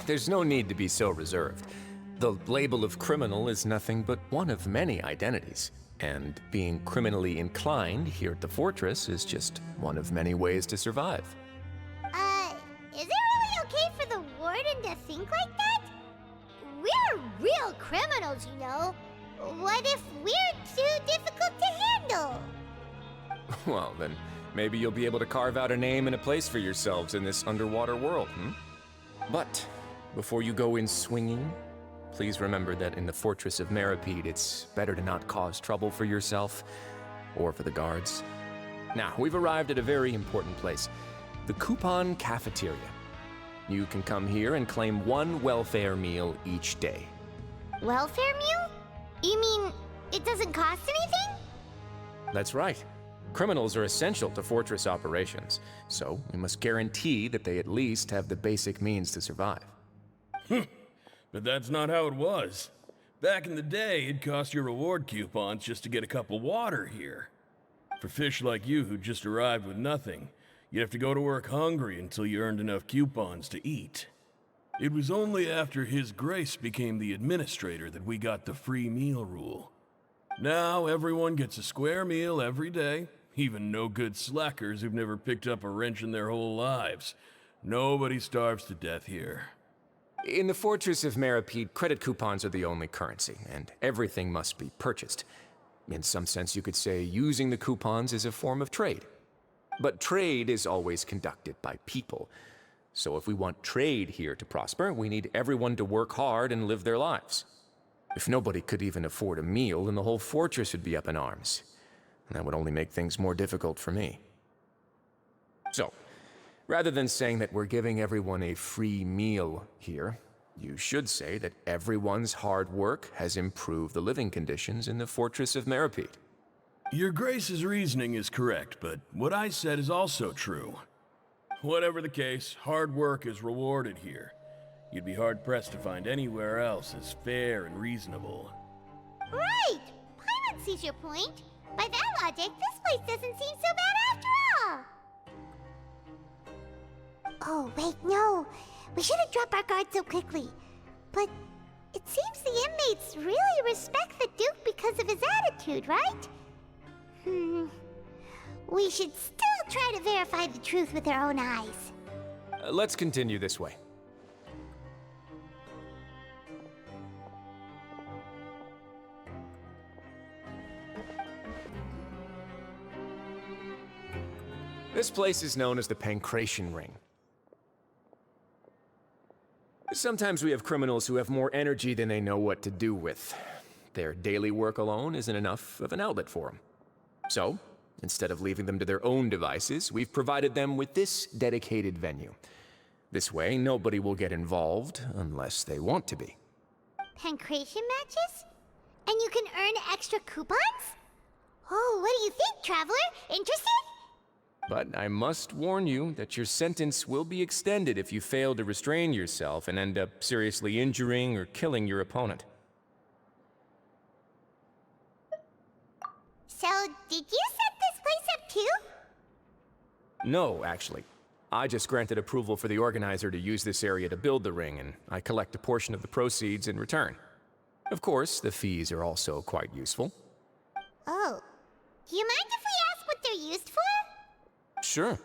There's no need to be so reserved. The label of criminal is nothing but one of many identities, and being criminally inclined here at the fortress is just one of many ways to survive. Is it really okay for the warden to think like that? We're real criminals, you know. What if we're too difficult to handle? Well, then maybe you'll be able to carve out a name and a place for yourselves in this underwater world, But before you go in swinging, please remember that in the Fortress of Meripede, it's better to not cause trouble for yourself or for the guards. Now, we've arrived at a very important place, the Coupon Cafeteria. You can come here and claim one welfare meal each day. Welfare meal? You mean it doesn't cost anything? That's right. Criminals are essential to fortress operations, so we must guarantee that they at least have the basic means to survive. But that's not how it was. Back in the day, it cost your reward coupons just to get a cup of water here. For fish like you who just arrived with nothing, you'd have to go to work hungry until you earned enough coupons to eat. It was only after His Grace became the administrator that we got the free meal rule. Now everyone gets a square meal every day, even no-good slackers who've never picked up a wrench in their whole lives. Nobody starves to death here. In the Fortress of Meripede, credit coupons are the only currency, and everything must be purchased. In some sense, you could say using the coupons is a form of trade. But trade is always conducted by people. So if we want trade here to prosper, we need everyone to work hard and live their lives. If nobody could even afford a meal, then the whole fortress would be up in arms. And that would only make things more difficult for me. So, rather than saying that we're giving everyone a free meal here, you should say that everyone's hard work has improved the living conditions in the Fortress of Meripede. Your Grace's reasoning is correct, but what I said is also true. Whatever the case, hard work is rewarded here. You'd be hard-pressed to find anywhere else as fair and reasonable. Right! Paimon sees your point. By that logic, this place doesn't seem so bad after all. Oh, wait, no. We shouldn't drop our guard so quickly. But it seems the inmates really respect the Duke because of his attitude, right? We should still try to verify the truth with our own eyes. Let's continue this way. This place is known as the Pancration Ring. Sometimes we have criminals who have more energy than they know what to do with. Their daily work alone isn't enough of an outlet for them. So, instead of leaving them to their own devices, we've provided them with this dedicated venue. This way, nobody will get involved unless they want to be. Pancration matches? And you can earn extra coupons? Oh, what do you think, traveler? Interested? But I must warn you that your sentence will be extended if you fail to restrain yourself and end up seriously injuring or killing your opponent. So, did you set this place up too? No, actually. I just granted approval for the organizer to use this area to build the ring, and I collect a portion of the proceeds in return. Of course, the fees are also quite useful. Oh. Do you mind if we ask what they're used for? Sure.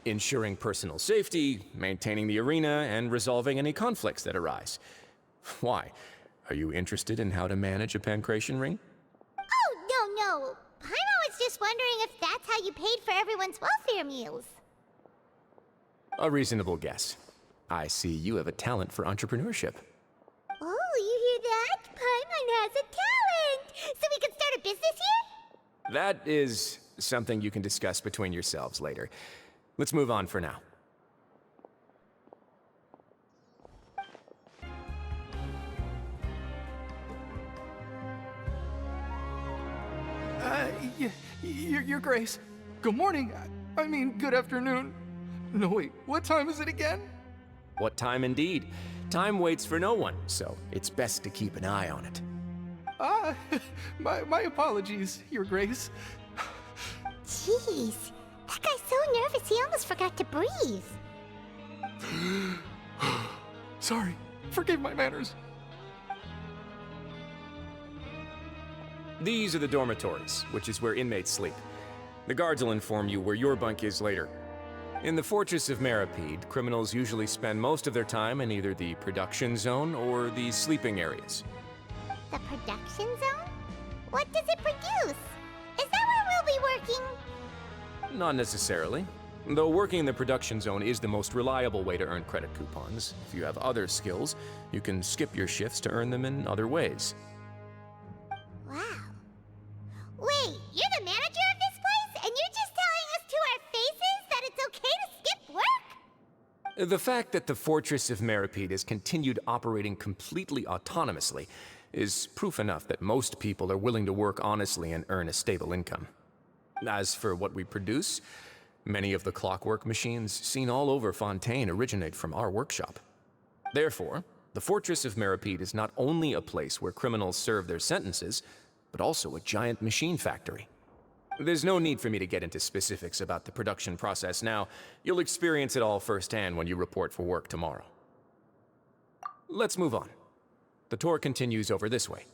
Ensuring personal safety, maintaining the arena, and resolving any conflicts that arise. Why? Are you interested in how to manage a pancration ring? Oh, no. Paimon was just wondering if that's how you paid for everyone's welfare meals. A reasonable guess. I see you have a talent for entrepreneurship. Oh, you hear that? Paimon has a talent! So we can start a business here? That is something you can discuss between yourselves later. Let's move on for now. Your Grace. Good morning. I mean, good afternoon. No, wait, what time is it again? What time indeed? Time waits for no one, so it's best to keep an eye on it. My apologies, Your Grace. Jeez, that guy's so nervous he almost forgot to breathe. Sorry. Forgive my manners. These are the dormitories, which is where inmates sleep. The guards will inform you where your bunk is later. In the Fortress of Meripede, criminals usually spend most of their time in either the production zone or the sleeping areas. The production zone? What does it produce? Is that where we'll be working? Not necessarily. Though working in the production zone is the most reliable way to earn credit coupons, if you have other skills, you can skip your shifts to earn them in other ways. Wow. Wait, you're the manager of this place, and you're just telling us to our faces that it's okay to skip work? The fact that the Fortress of Meripede has continued operating completely autonomously is proof enough that most people are willing to work honestly and earn a stable income. As for what we produce, many of the clockwork machines seen all over Fontaine originate from our workshop. Therefore, the Fortress of Meripede is not only a place where criminals serve their sentences, but also a giant machine factory. There's no need for me to get into specifics about the production process now. You'll experience it all firsthand when you report for work tomorrow. Let's move on. The tour continues over this way.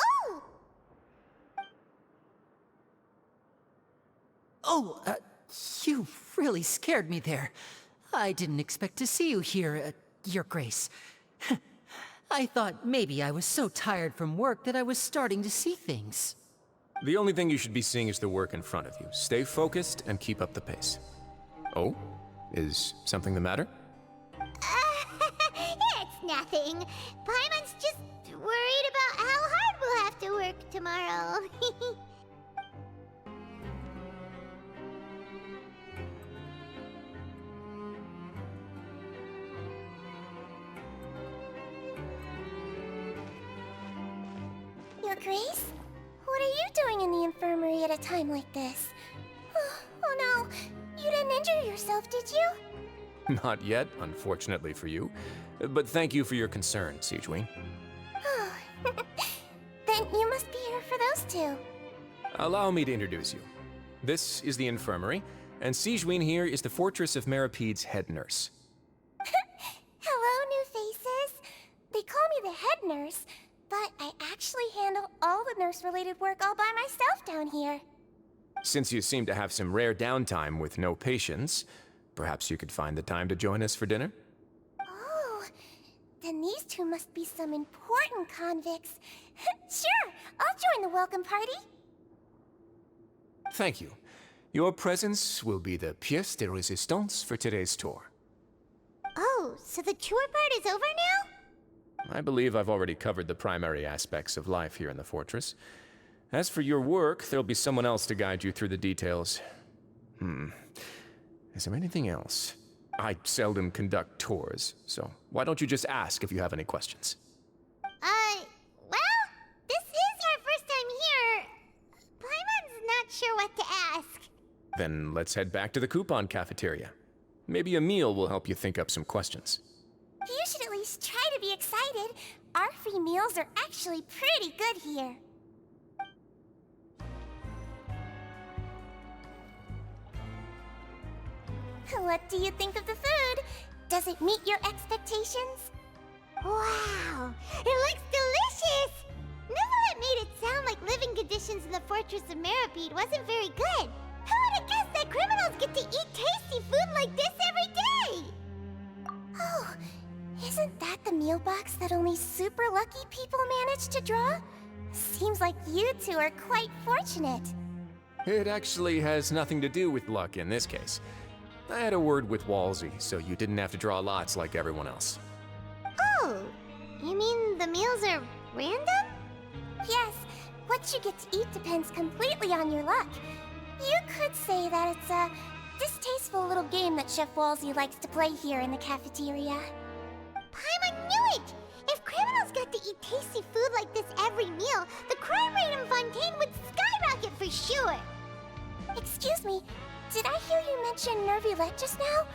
Oh! Oh, you really scared me there. I didn't expect to see you here, Your Grace. I thought maybe I was so tired from work that I was starting to see things. The only thing you should be seeing is the work in front of you. Stay focused and keep up the pace. Oh? Is something the matter? It's nothing. Paimon's just worried about how hard we'll have to work tomorrow. Your Grace? What are you doing in the infirmary at a time like this? Oh no, you didn't injure yourself, did you? Not yet, unfortunately for you. But thank you for your concern, Sijui. Then you must be here for those two. Allow me to introduce you. This is the infirmary, and Sijui here is the Fortress of Meripede's head nurse. Hello, new faces. They call me the head nurse, but I actually handle all the nurse-related work all by myself down here. Since you seem to have some rare downtime with no patients, perhaps you could find the time to join us for dinner? Oh, then these two must be some important convicts. Sure, I'll join the welcome party. Thank you. Your presence will be the pièce de résistance for today's tour. Oh, so the tour part is over now? I believe I've already covered the primary aspects of life here in the fortress. As for your work, there'll be someone else to guide you through the details. Is there anything else? I seldom conduct tours, so why don't you just ask if you have any questions? Well, this is our first time here. Paimon's not sure what to ask. Then let's head back to the coupon cafeteria. Maybe a meal will help you think up some questions. You should at least try to be excited. Our free meals are actually pretty good here. What do you think of the food? Does it meet your expectations? Wow, it looks delicious! Neverlet made it sound like living conditions in the Fortress of Meripede wasn't very good. Who would have guessed that criminals get to eat tasty food like this every day? Oh, isn't that the meal box that only super lucky people manage to draw? Seems like you two are quite fortunate. It actually has nothing to do with luck in this case. I had a word with Wolsey, so you didn't have to draw lots like everyone else. Oh, you mean the meals are random? Yes, what you get to eat depends completely on your luck. You could say that it's a distasteful little game that Chef Wolsey likes to play here in the cafeteria. Paimon knew it! If criminals got to eat tasty food like this every meal, the crime rate in Fontaine would skyrocket for sure! Excuse me, did I hear you mention Nervylette just now?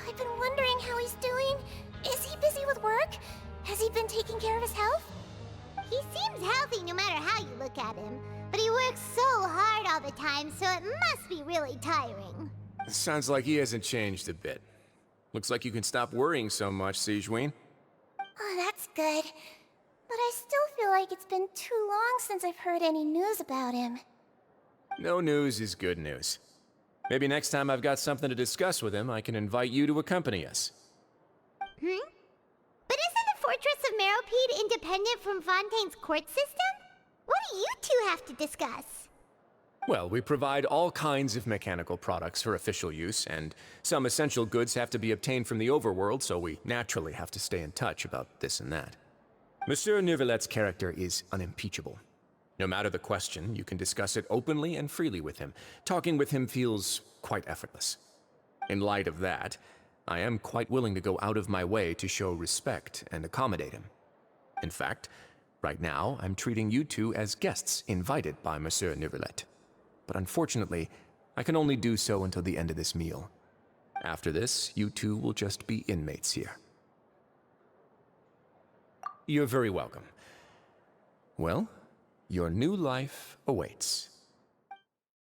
I've been wondering how he's doing. Is he busy with work? Has he been taking care of his health? He seems healthy no matter how you look at him, but he works so hard all the time, so it must be really tiring. Sounds like he hasn't changed a bit. Looks like you can stop worrying so much, Sigewinne. Oh, that's good. But I still feel like it's been too long since I've heard any news about him. No news is good news. Maybe next time I've got something to discuss with him, I can invite you to accompany us. But isn't the Fortress of Meropide independent from Fontaine's court system? What do you two have to discuss? Well, we provide all kinds of mechanical products for official use, and some essential goods have to be obtained from the overworld, so we naturally have to stay in touch about this and that. Monsieur Neuvillette's character is unimpeachable. No matter the question, you can discuss it openly and freely with him. Talking with him feels quite effortless. In light of that, I am quite willing to go out of my way to show respect and accommodate him. In fact, right now, I'm treating you two as guests invited by Monsieur Neuvillette. But unfortunately, I can only do so until the end of this meal. After this, you two will just be inmates here. You're very welcome. Well, your new life awaits.